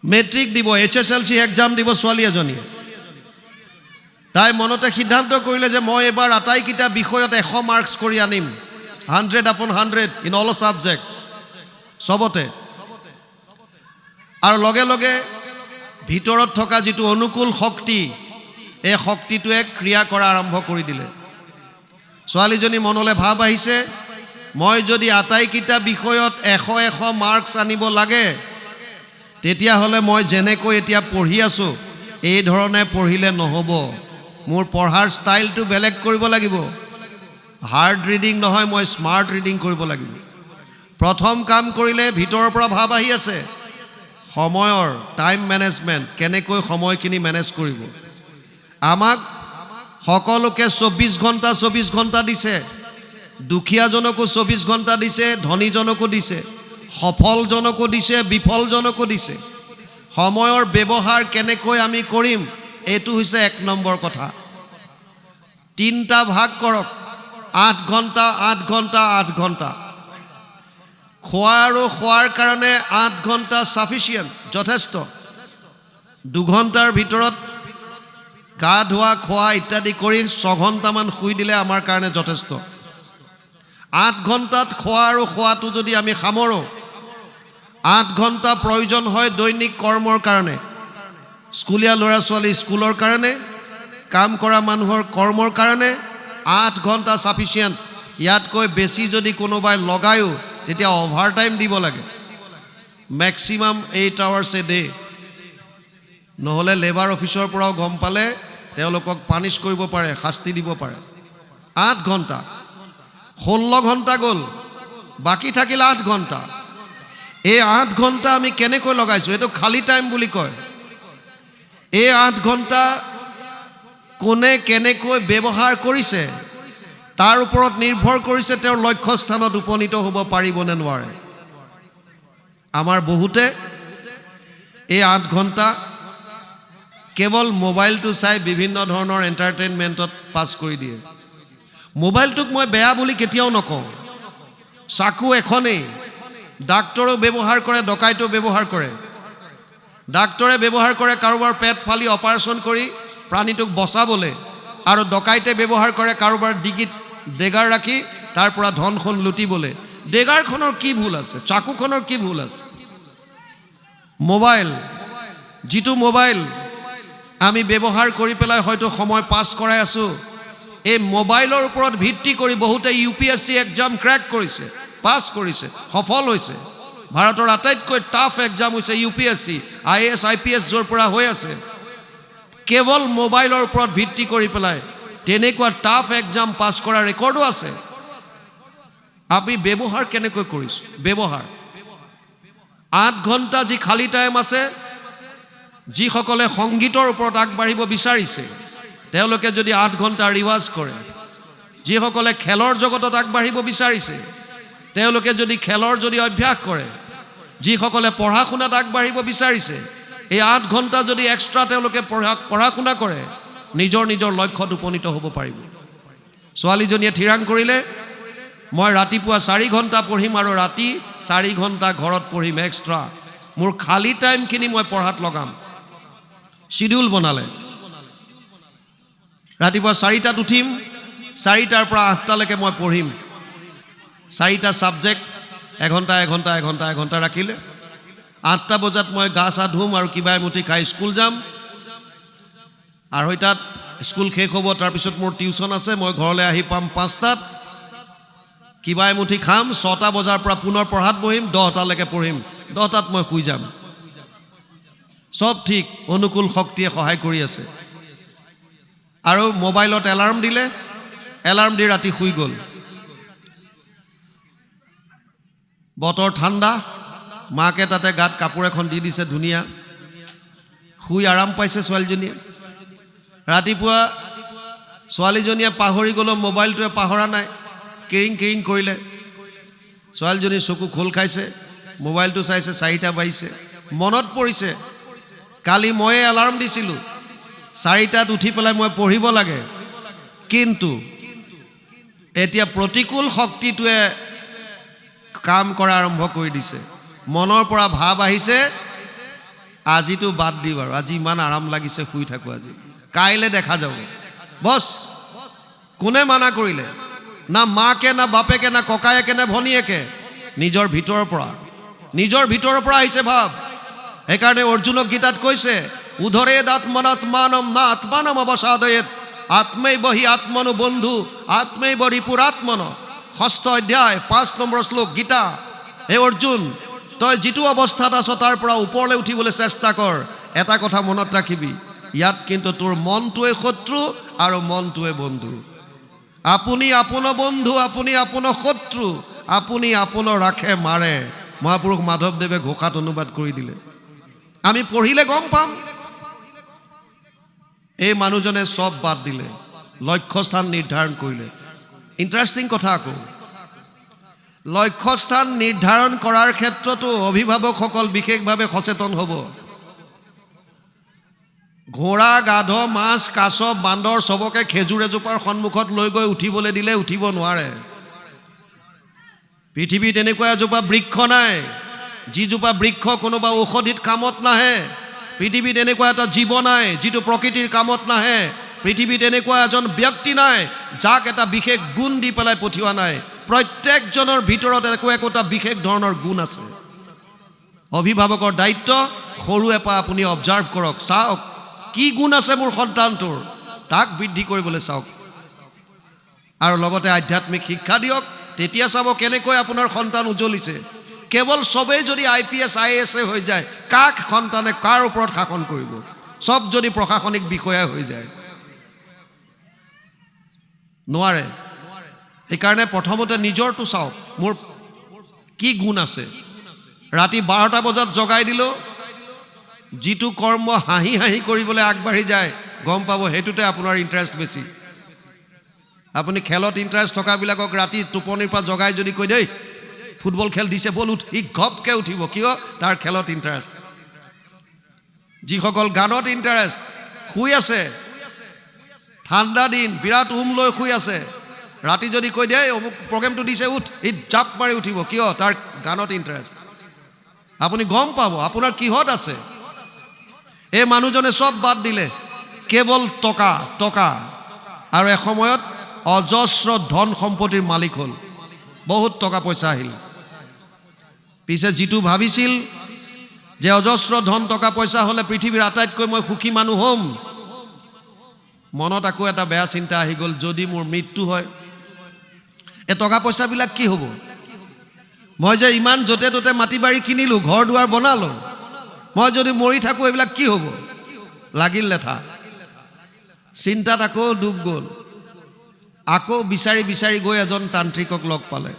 মেট্ৰিক দিব, HSLC এক্সাম দিব ছোৱালী এজনীয়ে। তাই মনতে সিদ্ধান্ত কৰিলে যে মই এবাৰ আটাইকেইটা বিষয়ত 100 মাৰ্কছ কৰি আনিম, 100/100 ইন অল ছাবজেক্ট, চবতে। আৰু লগে লগে ভিতৰত থকা যিটো অনুকূল শক্তি, এই শক্তিটোৱে ক্ৰিয়া কৰা আৰম্ভ কৰি দিলে। ছোৱালীজনী মনলৈ ভাৱ আহিছে, মই যদি আটাইকেইটা বিষয়ত 100 মাৰ্কছ আনিব লাগে, তেতিয়াহ'লে মই যেনেকৈ এতিয়া পঢ়ি আছোঁ এই ধৰণে পঢ়িলে নহ'ব, মোৰ পঢ়াৰ ষ্টাইলটো বেলেগ কৰিব লাগিব। হাৰ্ড ৰিডিং নহয়, মই স্মাৰ্ট ৰিডিং কৰিব লাগিব। প্ৰথম কাম কৰিলে ভিতৰৰ পৰা ভাৱ আহি আছে, সময়ৰ টাইম মেনেজমেণ্ট, কেনেকৈ সময়খিনি মেনেজ কৰিব। আমাক সকলোকে 24 ঘণ্টা দিছে, দুখীয়াজনকো 24 ঘণ্টা দিছে, ধনীজনকো দিছে, সফলজনকো দিছে, বিফলজনকো দিছে। সময়ৰ ব্যৱহাৰ কেনেকৈ আমি কৰিম, এইটো হৈছে 1 নম্বৰ কথা। 3টা ভাগ কৰক, 8 ঘণ্টা 8 ঘণ্টা 8 ঘণ্টা। খোৱা আৰু খোৱাৰ কাৰণে 8 ঘণ্টা ছাফিচিয়েণ্ট, যথেষ্ট। 2 ঘণ্টাৰ ভিতৰত গা ধোৱা, খোৱা ইত্যাদি কৰি 6 ঘণ্টামান শুই দিলে আমাৰ কাৰণে যথেষ্ট। 8 ঘণ্টাত খোৱা আৰু খোৱাটো যদি আমি সামৰোঁ, 8 ঘণ্টা প্ৰয়োজন হয় দৈনিক কৰ্মৰ কাৰণে, স্কুলীয়া ল'ৰা ছোৱালী স্কুলৰ কাৰণে, কাম কৰা মানুহৰ কৰ্মৰ কাৰণে 8 ঘণ্টা ছাফিচিয়েণ্ট। ইয়াতকৈ বেছি যদি কোনোবাই লগায়ো তেতিয়া অভাৰ টাইম দিব লাগে, মেক্সিমাম 8 hours a day। নহ'লে লেবাৰ অফিচৰ পৰাও গম পালে তেওঁলোকক পানিছ কৰিব পাৰে, শাস্তি দিব পাৰে। 8 ঘণ্টা, 16 ঘণ্টা গ'ল, বাকী থাকিল 8 ঘণ্টা। এই 8 ঘণ্টা আমি কেনেকৈ লগাইছোঁ, এইটো খালী টাইম বুলি কয়। এই 8 ঘণ্টা কোনে কেনেকৈ ব্যৱহাৰ কৰিছে তাৰ ওপৰত নিৰ্ভৰ কৰিছে তেওঁৰ লক্ষ্যস্থানত উপনীত হ'ব পাৰিব নে নোৱাৰে। আমাৰ বহুতে এই 8 ঘণ্টা কেৱল মোবাইলটো চাই বিভিন্ন ধৰণৰ এণ্টাৰটেইনমেণ্টত পাছ কৰি দিয়ে। মোবাইলটোক মই বেয়া বুলি কেতিয়াও নকওঁ, চাকু এখনেই, ডাক্তৰেও ব্যৱহাৰ কৰে, ডকাইতেও ব্যৱহাৰ কৰে। ডাক্তৰে ব্যৱহাৰ কৰে কাৰোবাৰ পেট ফালি অপাৰেশ্যন কৰি প্ৰাণীটোক বচাবলৈ, আৰু ডকাইতে ব্যৱহাৰ কৰে কাৰোবাৰ ডিগিত ডেগাৰ ৰাখি তাৰ পৰা ধনখন লুটিবলৈ। ডেগাৰখনৰ কি ভুল আছে, চাকুখনৰ কি ভুল আছে? মোবাইল, যিটো মোবাইল আমি ব্যৱহাৰ কৰি পেলাই হয়তো সময় পাছ কৰাই আছোঁ, এই মোবাইলৰ ওপৰত ভিত্তি কৰি বহুতে UPSC এক্সাম ক্ৰেক কৰিছে, পাছ কৰিছে, সফল হৈছে। ভাৰতৰ আটাইতকৈ টাফ এক্সাম হৈছে UPSC, IAS IPS য'ৰ পৰা হৈ আছে। কেৱল মোবাইলৰ ওপৰত ভিত্তি কৰি পেলাই তেনেকুৱা টাফ এক্সাম পাছ কৰাৰ ৰেকৰ্ডো আছে। আমি ব্যৱহাৰ কেনেকৈ কৰিছোঁ? ব্যৱহাৰ 8 ঘণ্টা যি খালী টাইম আছে, যিসকলে সংগীতৰ ওপৰত আগবাঢ়িব বিচাৰিছে তেওঁলোকে যদি 8 ঘণ্টা ৰিৱাজ কৰে, যিসকলে খেলৰ জগতত আগবাঢ়িব বিচাৰিছে তেওঁলোকে যদি খেলৰ অভ্যাস কৰে, যিসকলে পঢ়া শুনাত আগবাঢ়িব বিচাৰিছে এই 8 ঘণ্টা যদি এক্সট্ৰা তেওঁলোকে পঢ়া শুনা কৰে, নিজৰ লক্ষ্যত উপনীত হ'ব পাৰিব। ছোৱালীজনীয়ে থিৰাং কৰিলে, মই ৰাতিপুৱা 4 ঘণ্টা পঢ়িম আৰু ৰাতি 4 ঘণ্টা ঘৰত পঢ়িম এক্সট্ৰা, মোৰ খালী টাইমখিনি মই পঢ়াত লগাম। শিডিউল বনালে, ৰাতিপুৱা 4টাত উঠিম, 4টাৰ পৰা 8টালৈকে মই পঢ়িম। 4টা ছাবজেক্ট, 1 ঘণ্টা 1 ঘণ্টা 1 ঘণ্টা 1 ঘণ্টা ৰাখিলে। 8টা বজাত মই গা চা ধুম আৰু কিবা এমুঠি খাই স্কুল যাম। 2:30টাত স্কুল শেষ হ'ব, তাৰপিছত মোৰ টিউশ্যন আছে, মই ঘৰলৈ আহি পাম 5টাত, কিবা এমুঠি খাম, 6টা বজাৰ পৰা পুনৰ পঢ়াত বহিম, 10টালৈকে পঢ়িম, 10টাত মই শুই যাম। সব ঠিক, অনুকূল শক্তিয়ে সহায় কৰি আছে। আৰু মোবাইলত এলাৰ্ম দিলে, এলাৰ্ম দি ৰাতি শুই গ'ল। বতৰ ঠাণ্ডা, মাকে তাতে গাত কাপোৰ এখন দি দিছে ধুনীয়া, শুই আৰাম পাইছে ছোৱালীজনীয়ে। ৰাতিপুৱা ছোৱালীজনীয়ে পাহৰি গ'ল, মোবাইলটোৱে পাহৰা নাই, কিৰিং কিৰিং কৰিলে। ছোৱালীজনীৰ চকু খোল খাইছে, মোবাইলটো চাইছে, 4টা বাজিছে। মনত পৰিছে কালি ময়ে এলাৰ্ম দিছিলোঁ 4টাত উঠি পেলাই মই পঢ়িব লাগে, কিন্তু এতিয়া প্ৰতিকূল শক্তিটোৱে কাম কৰা আৰম্ভ কৰি দিছে। মনৰ পৰা ভাৱ আহিছে আজিতো বাদ দিওঁ আৰু, আজি ইমান আৰাম লাগিছে, শুই থাকোঁ, আজি কাইলৈ দেখা যাব। বছ কোনে মানা কৰিলে? না মাকে, না বাপেকে, না ককায়েকে, না ভনীয়েকে, নিজৰ ভিতৰৰ পৰা আহিছে ভাৱ। সেইকাৰণে অৰ্জুনক গীতাত কৈছে উধৰেদ আত্মনাত্মানম না আত্মানম অৱসাদয়েত আত্মৈব হি আত্মনো বন্ধু আত্মৈব ৰিপুৰাত্মন। 6ষ্ঠ অধ্যায় 5 নম্বৰ শ্লোক গীতা। হে অৰ্জুন, তই যিটো অৱস্থাত আছ তাৰ পৰা ওপৰলৈ উঠিবলৈ চেষ্টা কৰ। এটা কথা মনত ৰাখিবি, ইয়াত কিন্তু তোৰ মনটোৱে শত্ৰু আৰু মনটোৱে বন্ধু। আপুনি আপোন বন্ধু, আপুনি আপোন শত্ৰু, আপুনি আপোন ৰাখে মাৰে। মহাপুৰুষ মাধৱদেৱে ঘোষাত অনুবাদ কৰি দিলে, আমি পঢ়িলে গম পাম। এই মানুহজনে চব বাদ দিলে, লক্ষ্যস্থান নিৰ্ধাৰণ কৰিলে। ইণ্টাৰেষ্টিং কথা আকৌ, লক্ষ্যস্থান নিৰ্ধাৰণ কৰাৰ ক্ষেত্ৰতো অভিভাৱকসকল বিশেষভাৱে সচেতন হ'ব। ঘোঁৰা, গাধ, মাছ, কাছ, বান্দৰ চবকে খেজুৰ এজোপাৰ সন্মুখত লৈ গৈ উঠিবলৈ দিলে উঠিব নোৱাৰে। পৃথিৱীত এনেকুৱা এজোপা বৃক্ষ নাই যিজোপা বৃক্ষ কোনোবা ঔষধিত কামত নাহে। পৃথিৱীত এনেকুৱা এটা জীৱ নাই যিটো প্ৰকৃতিৰ কামত নাহে। পৃথিৱীত এনেকুৱা এজন ব্যক্তি নাই যাক এটা বিশেষ গুণ দি পেলাই পঠিওৱা নাই। প্ৰত্যেকজনৰ ভিতৰত একোটা বিশেষ ধৰণৰ গুণ আছে। অভিভাৱকৰ দায়িত্ব সৰুৰে পৰা আপুনি অবজাৰ্ভ কৰক, চাওক কি গুণ আছে মোৰ সন্তানটোৰ, তাক বৃদ্ধি কৰিবলৈ চাওক। আৰু লগতে আধ্যাত্মিক শিক্ষা দিয়ক, তেতিয়া চাব কেনেকৈ আপোনাৰ সন্তান উজ্বলিছে। কেৱল চবেই যদি IPS IAS হৈ যায়, কাক সন্তানে কাৰ ওপৰত শাসন কৰিব? চব যদি প্ৰশাসনিক বিষয়া হৈ যায়, নোৱাৰে। সেইকাৰণে প্ৰথমতে নিজৰটো চাওক, মোৰ কি গুণ আছে। ৰাতি 12টা বজাত জগাই দিলোঁ, যিটো কৰ্ম হাঁহি হাঁহি কৰিবলৈ আগবাঢ়ি যায় গম পাব সেইটোতে আপোনাৰ ইণ্টাৰেষ্ট বেছি। আপুনি খেলত ইণ্টাৰেষ্ট থকাবিলাকক ৰাতি টোপনিৰ পৰা জগাই যদি কৈ দেই ফুটবল খেল দিছে বল উঠ, সি ঘপকৈ উঠিব, কিয়? তাৰ খেলত ইণ্টাৰেষ্ট। যিসকল গানত ইণ্টাৰেষ্ট, শুই আছে, ঠাণ্ডা দিন বিৰাট লৈ শুই আছে, ৰাতি যদি কৈ দিয়ে অমুক প্ৰগ্ৰেমটো দিছে উঠ, সি জাপ মাৰি উঠিব, কিয়? তাৰ গানত ইণ্টাৰেষ্ট। আপুনি গম পাব আপোনাৰ কিহত আছে। এই মানুহজনে চব বাদ দিলে, কেৱল টকা আৰু এসময়ত অজস্ৰ ধন সম্পত্তিৰ মালিক হ'ল, বহুত টকা পইচা আহিল। পিছে যিটো ভাবিছিল যে অজস্ৰ ধন টকা পইচা হ'লে পৃথিৱীৰ আটাইতকৈ মই সুখী মানুহ হ'ম, মনত আকৌ এটা বেয়া চিন্তা আহি গ'ল, যদি মোৰ মৃত্যু হয় এই টকা পইচাবিলাক কি হ'ব? মই যে ইমান য'তে ত'তে মাটি বাৰী কিনিলোঁ, ঘৰ দুৱাৰ বনালোঁ, মই যদি মৰি থাকোঁ এইবিলাক কি হ'ব? লাগিল লেঠা। চিন্তাত আকৌ ডুব গ'ল। আকৌ বিচাৰি গৈ এজন তান্ত্ৰিকক লগ পালে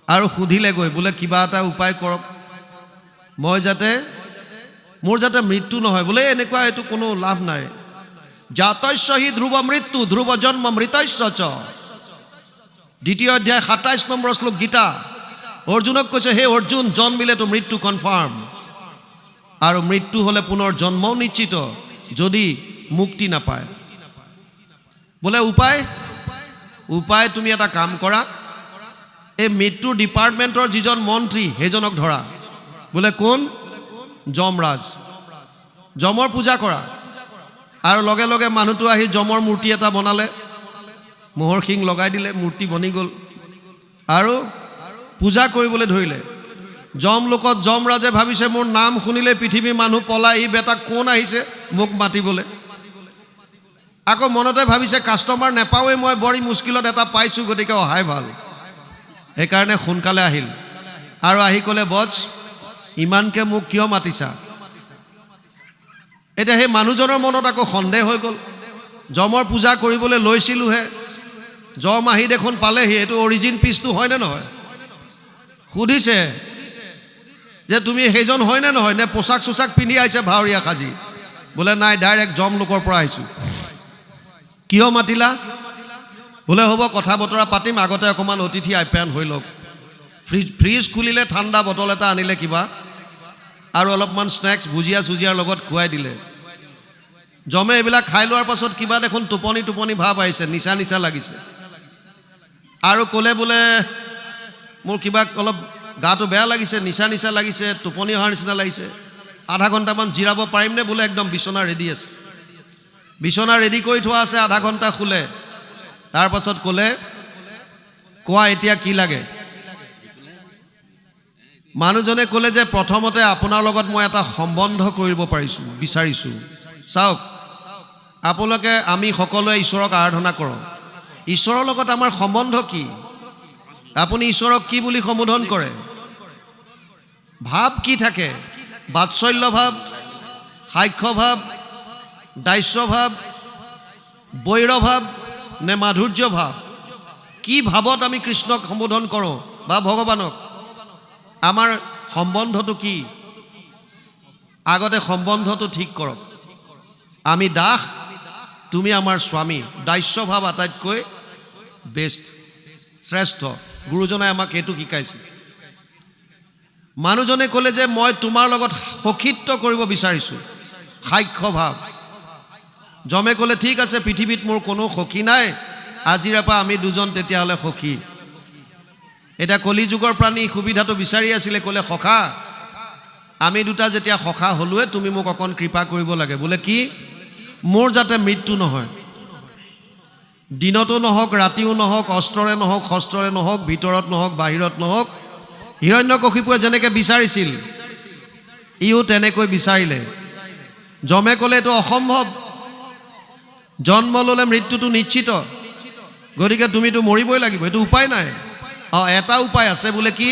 আৰু সুধিলে গৈ, বোলে কিবা এটা উপায় কৰক, মোৰ যাতে মৃত্যু নহয়। বোলে এনেকুৱা এইটো কোনো লাভ নাই। জাতস্য হি ধ্ৰুৱ মৃত্যু ধ্ৰুৱ জন্ম মৃতস্য চ। 2য় অধ্যায় 27 নম্বৰ শ্লোক গীতা। অৰ্জুনক কৈছে, হে অৰ্জুন, জন্মিলেতো মৃত্যু কনফাৰ্ম, আৰু মৃত্যু হ'লে পুনৰ জন্মও নিশ্চিত যদি মুক্তি নাপায়। বোলে উপায় তুমি এটা কাম কৰা, এই মৃত্যুৰ ডিপাৰ্টমেণ্টৰ যিজন মন্ত্ৰী সেইজনক ধৰা। বোলে কোন? যমৰাজ। যমৰ পূজা কৰা। আৰু লগে লগে মানুহটো আহি যমৰ মূৰ্তি এটা বনালে, মহৰ শিং লগাই দিলে, মূৰ্তি বনি গ'ল আৰু পূজা কৰিবলৈ ধৰিলে। যমলোকত যমৰাজে ভাবিছে মোৰ নাম শুনিলে পৃথিৱীৰ মানুহ পলাই, ই বেটা কোন আহিছে মোক মাতিবলৈ। আকৌ মনতে ভাবিছে কাষ্টমাৰ নেপাওঁৱেই মই, বড়ি মুস্কিলত এটা পাইছোঁ, গতিকে অহাই ভাল। সেইকাৰণে সোনকালে আহিল আৰু আহি ক'লে, বছ ইমানকৈ মোক কিয় মাতিছা? এতিয়া সেই মানুহজনৰ মনত আকৌ সন্দেহ হৈ গ'ল। যমৰ পূজা কৰিবলৈ লৈছিলোঁহে, যম আহি দেখোন পালেহি, এইটো অৰিজিন পিচটো হয়নে নহয়? সুধিছে যে তুমি সেইজন হয়নে নহয়, নে পোচাক চোচাক পিন্ধি আহিছে ভাৱৰীয়া সাজি? বোলে নাই, ডাইৰেক্ট যম লোকৰ পৰা আহিছোঁ। কিয় মাতিলা? বোলে হ'ব কথা বতৰা পাতিম, আগতে অকণমান অতিথি আপ্যায়ন হৈ লওক। ফ্ৰিজ খুলিলে ঠাণ্ডা বটল এটা আনিলে কিবা আৰু অলপমান স্নেক্স ভুজিয়া চুজিয়াৰ লগত খুৱাই দিলে জমে এইবিলাক খাই লোৱাৰ পাছত কিবা দেখোন টোপনি টোপনি ভাৱ আহিছে নিচা নিচা লাগিছে আৰু ক'লে বোলে মোৰ কিবা অলপ গাটো বেয়া লাগিছে নিচা নিচা লাগিছে টোপনি অহাৰ নিচিনা লাগিছে আধা ঘণ্টামান জিৰাব পাৰিমনে বোলে একদম বিচনা ৰেডি আছে বিচনা ৰেডি কৰি থোৱা আছে আধা ঘণ্টা শুলে তাৰপাছত ক'লে কোৱা এতিয়া কি লাগে মানুহজনে ক'লে যে প্ৰথমতে আপোনাৰ লগত মই এটা সম্বন্ধ কৰিব বিচাৰিছোঁ চাওক আপোনালোকে আমি সকলোৱে ঈশ্বৰক আৰাধনা কৰোঁ ঈশ্বৰৰ লগত আমাৰ সম্বন্ধ কি আপুনি ঈশ্বৰক কি বুলি সম্বোধন কৰে ভাৱ কি থাকে বাৎসল্য ভাৱ সাক্ষ্য ভাৱ দাস্য ভাৱ বৈৰ ভাৱ নে মাধুৰ্য ভাৱ কি ভাৱত আমি কৃষ্ণক সম্বোধন কৰোঁ বা ভগৱানক আমাৰ সম্বন্ধটো কি আগতে সম্বন্ধটো ঠিক কৰক আমি দাস তুমি আমাৰ স্বামী দাস্য ভাৱ আটাইতকৈ বেষ্ট শ্ৰেষ্ঠ গুৰুজনাই আমাক এইটো শিকাইছে মানুহজনে ক'লে যে মই তোমাৰ লগত সখীত্ব কৰিব বিচাৰিছোঁ সাক্ষ্য ভাৱ জমে ক'লে ঠিক আছে পৃথিৱীত মোৰ কোনো সখী নাই আজিৰ পৰা আমি দুজন তেতিয়াহ'লে সখী এটা কলি যুগৰ প্ৰাণী সুবিধাটো বিচাৰি আছিলে ক'লে সখা আমি দুটা যেতিয়া সখা হ'লোৱে তুমি মোক অকণ কৃপা কৰিব লাগে বোলে কি মোৰ যাতে মৃত্যু নহয় দিনতো নহওক ৰাতিও নহওক অস্ত্ৰৰে নহওক শস্ত্ৰৰে নহওক ভিতৰত নহওক বাহিৰত নহওক হিৰণ্যকশিপুৱে যেনেকৈ বিচাৰিছিল ইও তেনেকৈ বিচাৰিলে জমে ক'লে এইটো অসম্ভৱ জন্ম ল'লে মৃত্যুটো নিশ্চিত গতিকে তুমিতো মৰিবই লাগিব এইটো উপায় নাই এটা উপায় আছে বোলে কি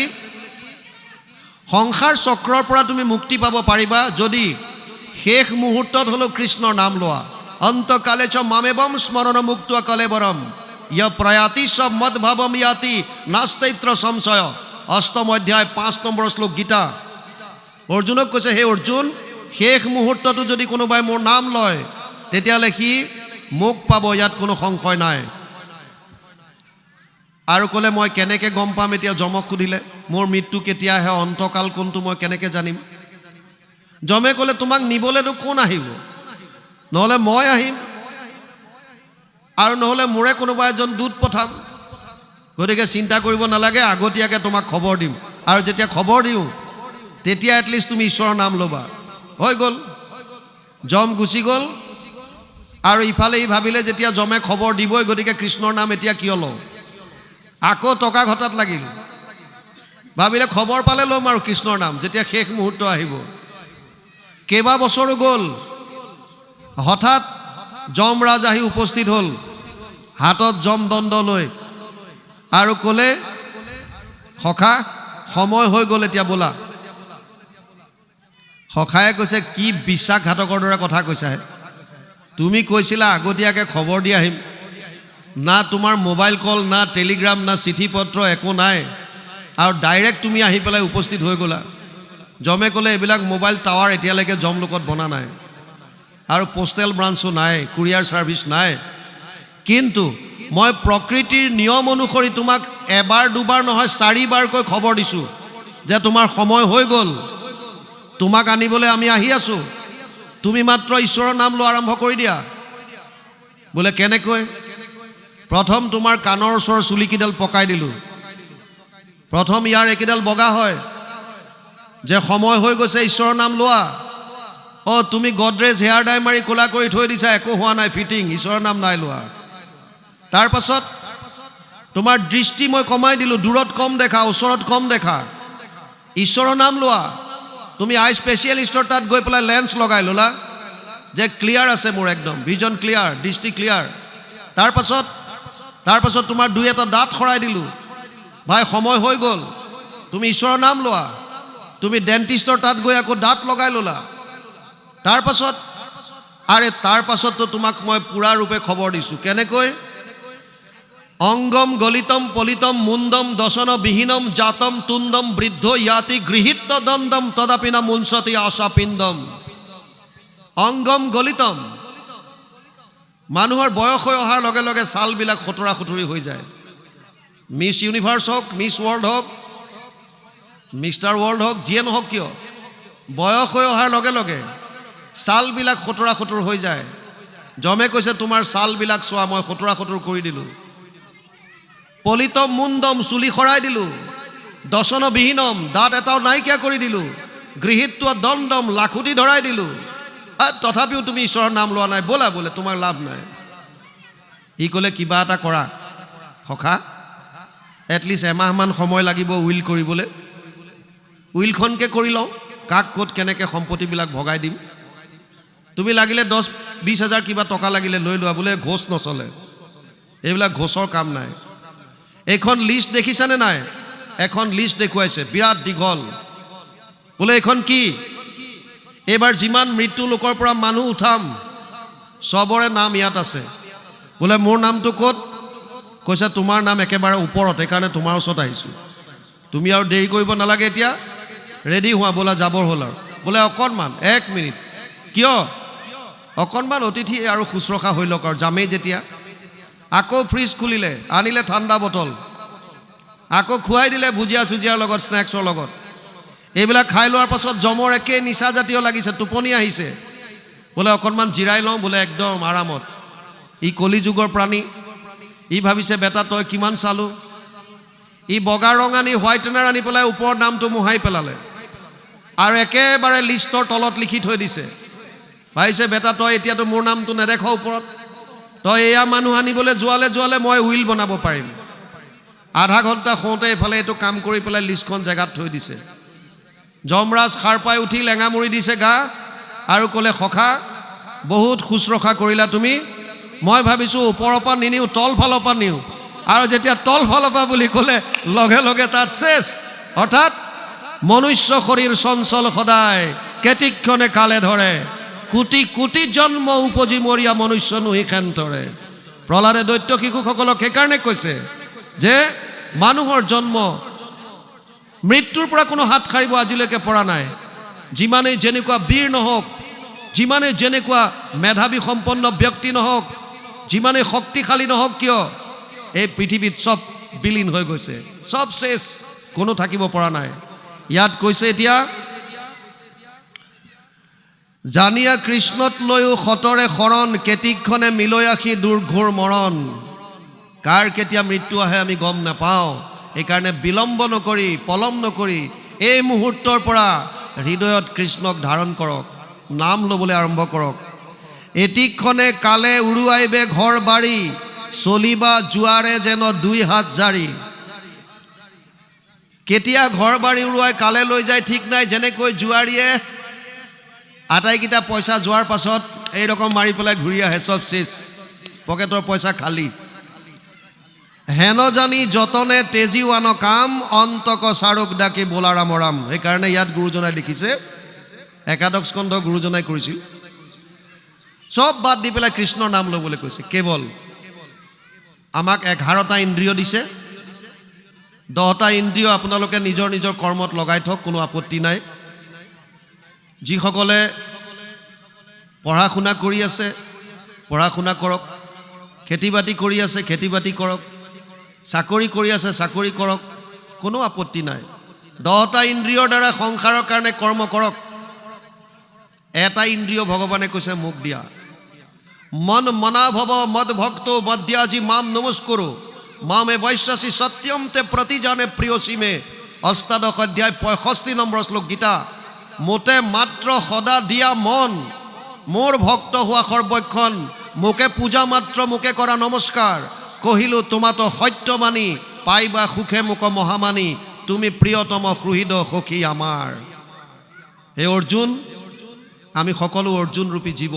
সংসাৰ চক্ৰৰ পৰা তুমি মুক্তি পাব পাৰিবা যদি শেষ মুহূৰ্তত হ'লেও কৃষ্ণৰ নাম লোৱা অন্তকালে চ মামেবম স্মৰণ মুক্ত কলেবৰম ইয় প্ৰয়াতি সব মদ ভাৱম ইয়াতি নাস্তৈত্ৰ সংশয় অষ্টম অধ্যায় 5 নম্বৰ শ্লোক গীতা অৰ্জুনক কৈছে হে অৰ্জুন শেষ মুহূৰ্ততো যদি কোনোবাই মোৰ নাম লয় তেতিয়াহ'লে সি মোক পাব ইয়াত কোনো সংশয় নাই আৰু ক'লে মই কেনেকৈ গম পাম এতিয়া যমক সুধিলে মোৰ মৃত্যু কেতিয়া আহে অন্তকাল কোনটো মই কেনেকৈ জানিম যমে ক'লে তোমাক নিবলৈতো কোন আহিব নহ'লে মই আহিম আৰু নহ'লে মোৰে কোনোবা এজন দূত পঠাম গতিকে চিন্তা কৰিব নালাগে আগতীয়াকৈ তোমাক খবৰ দিম আৰু যেতিয়া খবৰ দিওঁ তেতিয়া এটলিষ্ট তুমি ঈশ্বৰৰ নাম ল'বা হৈ গ'ল যম গুচি গ'ল আৰু ইফালে ই ভাবিলে যেতিয়া যমে খবৰ দিবই গতিকে কৃষ্ণৰ নাম এতিয়া কিয় লওঁ আকৌ টকা ঘটাত লাগিল ভাবিলে খবৰ পালে ল'ম আৰু কৃষ্ণৰ নাম যেতিয়া শেষ মুহূৰ্ত আহিব কেইবা বছৰো গ'ল হঠাৎ যমৰাজ আহি উপস্থিত হ'ল হাতত যম দণ্ড লৈ আৰু ক'লে সখা সময় হৈ গ'ল এতিয়া বোলা সখায়ে কৈছে কি বিশ্বাসঘাতকৰ দৰে কথা কৈছাহে তুমি কৈছিলা আগতীয়াকৈ খবৰ দি আহিম না তোমাৰ মোবাইল কল না টেলিগ্ৰাম না চিঠি পত্ৰ একো নাই আৰু ডাইৰেক্ট তুমি আহি পেলাই উপস্থিত হৈ গ'লা যমে ক'লে এইবিলাক মোবাইল টাৱাৰ এতিয়ালৈকে যমলোকত বনা নাই আৰু পোষ্টেল ব্ৰাঞ্চো নাই কুৰিয়াৰ ছাৰ্ভিচ নাই কিন্তু মই প্ৰকৃতিৰ নিয়ম অনুসৰি তোমাক এবাৰ দুবাৰ নহয় 4 বাৰকৈ খবৰ দিছোঁ যে তোমাৰ সময় হৈ গ'ল তোমাক আনিবলৈ আমি আহি আছোঁ তুমি মাত্ৰ ঈশ্বৰৰ নাম লোৱা আৰম্ভ কৰি দিয়া বোলে কেনেকৈ প্ৰথম তোমাৰ কাণৰ ওচৰৰ চুলিকেইডাল পকাই দিলোঁ প্ৰথম ইয়াৰ একেডাল বগা হয় যে সময় হৈ গৈছে ঈশ্বৰৰ নাম লোৱা তুমি গডৰেজ হেয়াৰ ডাই মাৰি কোলা কৰি থৈ দিছা একো হোৱা নাই ফিটিং ঈশ্বৰৰ নাম নাই লোৱা তাৰ পাছত তোমাৰ দৃষ্টি মই কমাই দিলোঁ দূৰত কম দেখা ওচৰত কম দেখা ঈশ্বৰৰ নাম লোৱা তুমি আই স্পেচিয়েলিষ্টৰ তাত গৈ পেলাই লেন্স লগাই ল'লা যে ক্লিয়াৰ আছে মোৰ একদম ভিজন ক্লিয়াৰ দৃষ্টি ক্লিয়াৰ তাৰ পাছত তোমাৰ 2-এটা দাঁত খৰাই দিলোঁ ভাই সময় হৈ গ'ল তুমি ঈশ্বৰৰ নাম লোৱা তুমি ডেণ্টিষ্টৰ তাত গৈ আকৌ দাঁত লগাই ল'লা তাৰ পাছততো তোমাক মই পুৰা ৰূপে খবৰ দিছোঁ কেনেকৈ অংগম গলিতম পলিতম মুণ্ডম দশন বিহীনম জাতম তুণ্ডম বৃদ্ধ ইয়াতি গৃহীত দণ্ডম তদাপিনা মুঞ্চতি আশাপিণ্ডম অংগম গলিতম মানুহৰ বয়স হৈ অহাৰ লগে লগে ছালবিলাক খুতৰা খুতৰি হৈ যায় মিছ ইউনিভাৰ্চ হওক মিছ ৱৰ্ল্ড হওক মিষ্টাৰ ৱৰ্ল্ড হওক যিয়ে নহওক কিয় বয়স হৈ অহাৰ লগে লগে ছালবিলাক খটৰা খটৰ হৈ যায়। যমে কৈছে তোমাৰ ছালবিলাক চোৱা, মই খটৰা খটৰ কৰি দিলোঁ। পলিতম মুণ্ডম, চুলি সৰাই দিলোঁ। দশন বিহীনম, দাঁত এটাও নাইকিয়া কৰি দিলোঁ। গৃহীত্ব দণ্ডম, লাখুটি ধৰাই দিলোঁ। তথাপিও তুমি ঈশ্বৰৰ নাম লোৱা নাই, ব'লা বোলে তোমাৰ লাভ নাই। ই ক'লে কিবা এটা কৰা সখা, এটলিষ্ট এমাহমান সময় লাগিব উইল কৰিবলৈ। উইলখনকে কৰি লওঁ, কাক ক'ত কেনেকৈ সম্পত্তিবিলাক ভগাই দিম। তুমি লাগিলে 10-20 হাজাৰ কিবা টকা লাগিলে লৈ লোৱা, বোলে ঘোষ নচলে, এইবিলাক ঘোষৰ কাম নাই। এইখন লিষ্ট দেখিছানে নাই? এখন লিষ্ট দেখুৱাইছে বিৰাট দীঘল। বোলে এইখন কি? এইবাৰ যিমান মৃত্যু লোকৰ পৰা মানুহ উঠাম চবৰে নাম ইয়াত আছে। বোলে মোৰ নামটো ক'ত? কৈছে তোমাৰ নাম একেবাৰে ওপৰত, সেইকাৰণে তোমাৰ ওচৰত আহিছোঁ। তুমি আৰু দেৰি কৰিব নালাগে, এতিয়া ৰেডি হোৱা, বোলা যাবৰ হ'ল আৰু। বোলে অকণমান 1 মিনিট। কিয়? অকণমান অতিথি আৰু শুশ্ৰূষা হৈ লওক আৰু যামেই যেতিয়া। আকৌ ফ্ৰিজ খুলিলে, আনিলে ঠাণ্ডা বটল, আকৌ খুৱাই দিলে ভুজিয়া চুজিয়াৰ লগত, স্নেক্সৰ লগত। এইবিলাক খাই লোৱাৰ পাছত জমৰ একে নিচাজাতীয় লাগিছে, টোপনি আহিছে। বোলে অকণমান জিৰাই লওঁ, বোলে একদম আৰামত। ই কলিযুগৰ প্ৰাণী, ই ভাবিছে বেটা তই কিমান চালোঁ। ই বগা ৰং আনি হোৱাইটেনাৰ আনি পেলাই ওপৰৰ নামটো মোহাই পেলালে আৰু একেবাৰে লিষ্টৰ তলত লিখি থৈ দিছে। ভাবিছে বেটা তই এতিয়াতো মোৰ নামটো নেদেখ ওপৰত, তই এয়া মানুহ আনিবলৈ যোৱালে মই উইল বনাব পাৰিম। আধা ঘণ্টা শুওঁতে এইফালে এইটো কাম কৰি পেলাই লিষ্টখন জেগাত থৈ দিছে। যমৰাজ সাৰ পাই উঠি লেঙামুৰি দিছে গা আৰু ক'লে সখা বহুত শুশ্ৰূষা কৰিলা তুমি, মই ভাবিছোঁ ওপৰৰ পৰা নিনিওঁ, তল ফালৰ পৰা নিওঁ। আৰু যেতিয়া তল ফালৰ পৰা বুলি ক'লে লগে লগে তাত শেষ। অৰ্থাৎ মনুষ্য শৰীৰ চঞ্চল সদায়, কেতিক্ষণে কালে ধৰে। কোটি কোটি জন্ম উপজি মৰিয়া মনুষ্য নুহি খেন্তৰে। প্ৰহ্লাদে দৈত্য শিশুসকলক সেইকাৰণে কৈছে যে মানুহৰ জন্ম মৃত্যুৰ পৰা কোনো হাত সাৰিব আজিলৈকে পৰা নাই। যিমানেই যেনেকুৱা বীৰ নহওক, যিমানেই যেনেকুৱা মেধাৱী সম্পন্ন ব্যক্তি নহওক, যিমানেই শক্তিশালী নহওক কিয়, এই পৃথিৱীত চব বিলীন হৈ গৈছে, চব শেষ, কোনো থাকিব পৰা নাই। ইয়াত কৈছে এতিয়া জানিয়া কৃষ্ণত লৈও সতৰে শৰণ, কেতিক্ষণে মিলৈ আশী দুৰ্ঘোৰ মৰণ। কাৰ কেতিয়া মৃত্যু আহে আমি গম নাপাওঁ, সেইকাৰণে বিলম্ব নকৰি, পলম নকৰি এই মুহূৰ্তৰ পৰা হৃদয়ত কৃষ্ণক ধাৰণ কৰক, নাম ল'বলৈ আৰম্ভ কৰক। এতিক্ষণে কালে উৰুৱাইবে ঘৰ বাৰী, চলিবা জোৱাৰে যেন 2 হাত জাৰি। কেতিয়া ঘৰ বাৰী উৰুৱাই কালে লৈ যায় ঠিক নাই। যেনেকৈ জুৱাৰীয়ে আটাইকেইটা পইচা যোৱাৰ পাছত এই ৰকম মাৰি পেলাই ঘূৰি আহে, চব শেষ, পকেটৰ পইচা খালী। হেন জানি যতনে তেজীৱান কাম, অন্তক চাৰুক ডাকি বোলা ৰাম ৰাম। সেইকাৰণে ইয়াত গুৰুজনাই লিখিছে, একাদশ স্কন্ধ গুৰুজনাই কৰিছিল, চব বাদ দি পেলাই কৃষ্ণৰ নাম ল'বলৈ কৈছে। কেৱল আমাক 11টা ইন্দ্ৰিয় দিছে, 10টা ইন্দ্ৰিয় আপোনালোকে নিজৰ নিজৰ কৰ্মত লগাই থওক, কোনো আপত্তি নাই। যিসকলে পঢ়া শুনা কৰি আছে পঢ়া শুনা কৰক, খেতি বাতি কৰি আছে খেতি বাতি কৰক, চাকৰি কৰি আছে চাকৰি কৰক, কোনো আপত্তি নাই। 10টা ইন্দ্ৰিয়ৰ দ্বাৰা সংসাৰৰ কাৰণে কৰ্ম কৰক। এটা ইন্দ্ৰিয় ভগৱানে কৈছে মোক দিয়া, মন মনা ভৱ মদ ভক্ত মধ্যাজি মাম নমস্কৰো, মামে বৈশ্বাসী সত্যম তে প্ৰতি জানে প্ৰিয়সীমে। 8দশ অধ্যায় 65 নম্বৰ শ্লোক গীতা। মোতে মাত্ৰ সদা দিয়া মন, মোৰ ভক্ত হোৱা সৰ্বক্ষণ, মোকে পূজা মাত্ৰ মোকে কৰা নমস্কাৰ। কহিলো তোমাতো সত্য মানি, পাইবা সুখে মোক মহামানী, তুমি প্ৰিয়তম সুহৃদ সখী আমাৰ। হে অৰ্জুন, আমি সকলো অৰ্জুন ৰূপী জীৱ,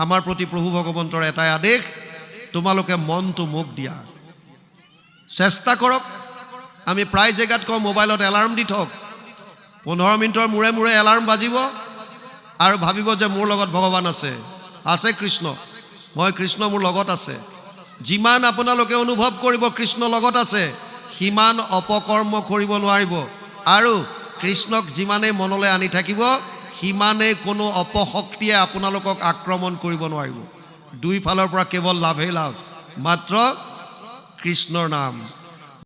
আমাৰ প্ৰতি প্ৰভু ভগৱন্তৰ এটাই আদেশ, তোমালোকে মনটো মোক দিয়া, চেষ্টা কৰক। আমি প্ৰায় জেগাত কওঁ মোবাইলত এলাৰ্ম দি থওক, 15 মিনিটৰ মূৰে মূৰে এলাৰ্ম বাজিব আৰু ভাবিব যে মোৰ লগত ভগৱান আছে। আছে কৃষ্ণ, মই কৃষ্ণ মোৰ লগত আছে। যিমান আপোনালোকে অনুভৱ কৰিব কৃষ্ণ লগত আছে, সিমান অপকৰ্ম কৰিব নোৱাৰিব। আৰু কৃষ্ণক যিমানেই মনলৈ আনি থাকিব, সিমানেই কোনো অপশক্তিয়ে আপোনালোকক আক্ৰমণ কৰিব নোৱাৰিব। দুই ফালৰ পৰা কেৱল লাভেই লাভ, মাত্ৰ কৃষ্ণৰ নাম।